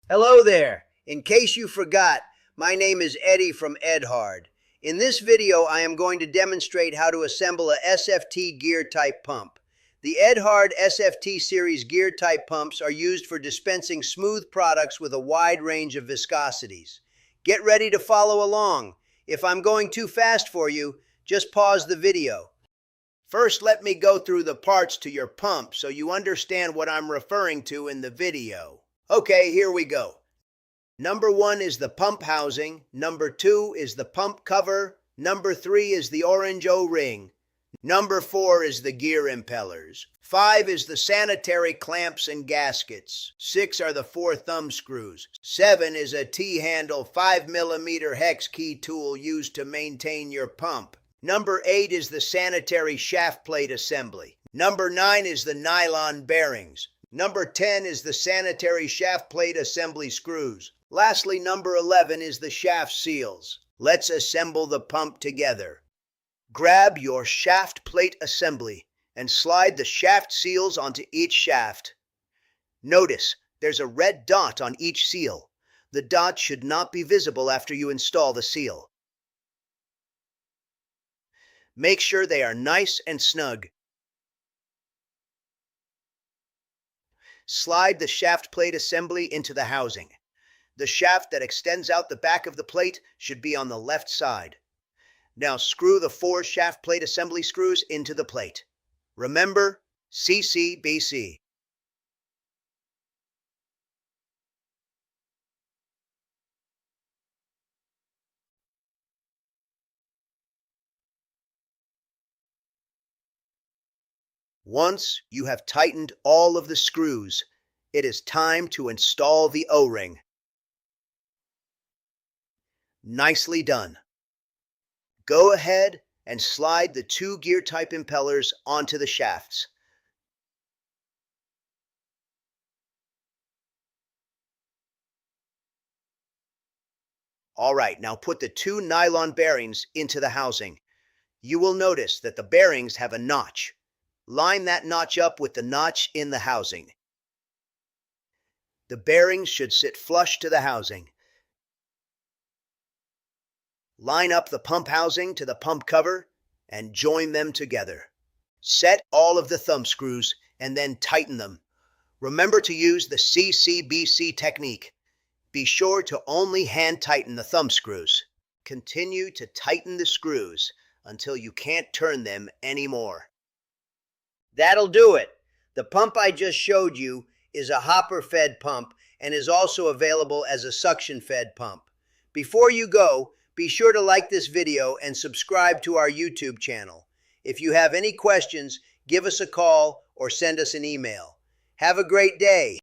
Hello there. In case you forgot, my name is Eddie from Edhard. In this video, I am going to demonstrate how to assemble a SFT Gear Type Pump. The Edhard SFT series Gear Type Pumps are used for dispensing smooth products with a wide range of viscosities. Get ready to follow along. If I'm going too fast for you, just pause the video. First, let me go through the parts to your pump so you understand what I'm referring to in the video. Okay, here we go. Number 1 is the pump housing. Number 2 is the pump cover. Number 3 is the orange O-ring. Number 4 is the gear impellers. 5 is the sanitary clamps and gaskets. 6 are the 4 thumb screws. 7 is a T-handle 5mm hex key tool used to maintain your pump. Number 8 is the sanitary shaft plate assembly. Number 9 is the nylon bearings. Number 10 is the sanitary shaft plate assembly screws. Lastly, number 11 is the shaft seals. Let's assemble the pump together. Grab your shaft plate assembly and slide the shaft seals onto each shaft. Notice there's a red dot on each seal. The dot should not be visible after you install the seal. Make sure they are nice and snug. Slide the shaft plate assembly into the housing. The shaft that extends out the back of the plate should be on the left side. Now screw the 4 shaft plate assembly screws into the plate. Remember, CCBC. Once you have tightened all of the screws, it is time to install the O-ring. Nicely done. Go ahead and slide the 2 gear type impellers onto the shafts. All right, now put the 2 nylon bearings into the housing. You will notice that the bearings have a notch. Line that notch up with the notch in the housing. The bearings should sit flush to the housing. Line up the pump housing to the pump cover and join them together. Set all of the thumb screws and then tighten them. Remember to use the CCBC technique. Be sure to only hand tighten the thumb screws. Continue to tighten the screws until you can't turn them anymore. That'll do it. The pump I just showed you is a hopper-fed pump and is also available as a suction-fed pump. Before you go, be sure to like this video and subscribe to our YouTube channel. If you have any questions, give us a call or send us an email. Have a great day.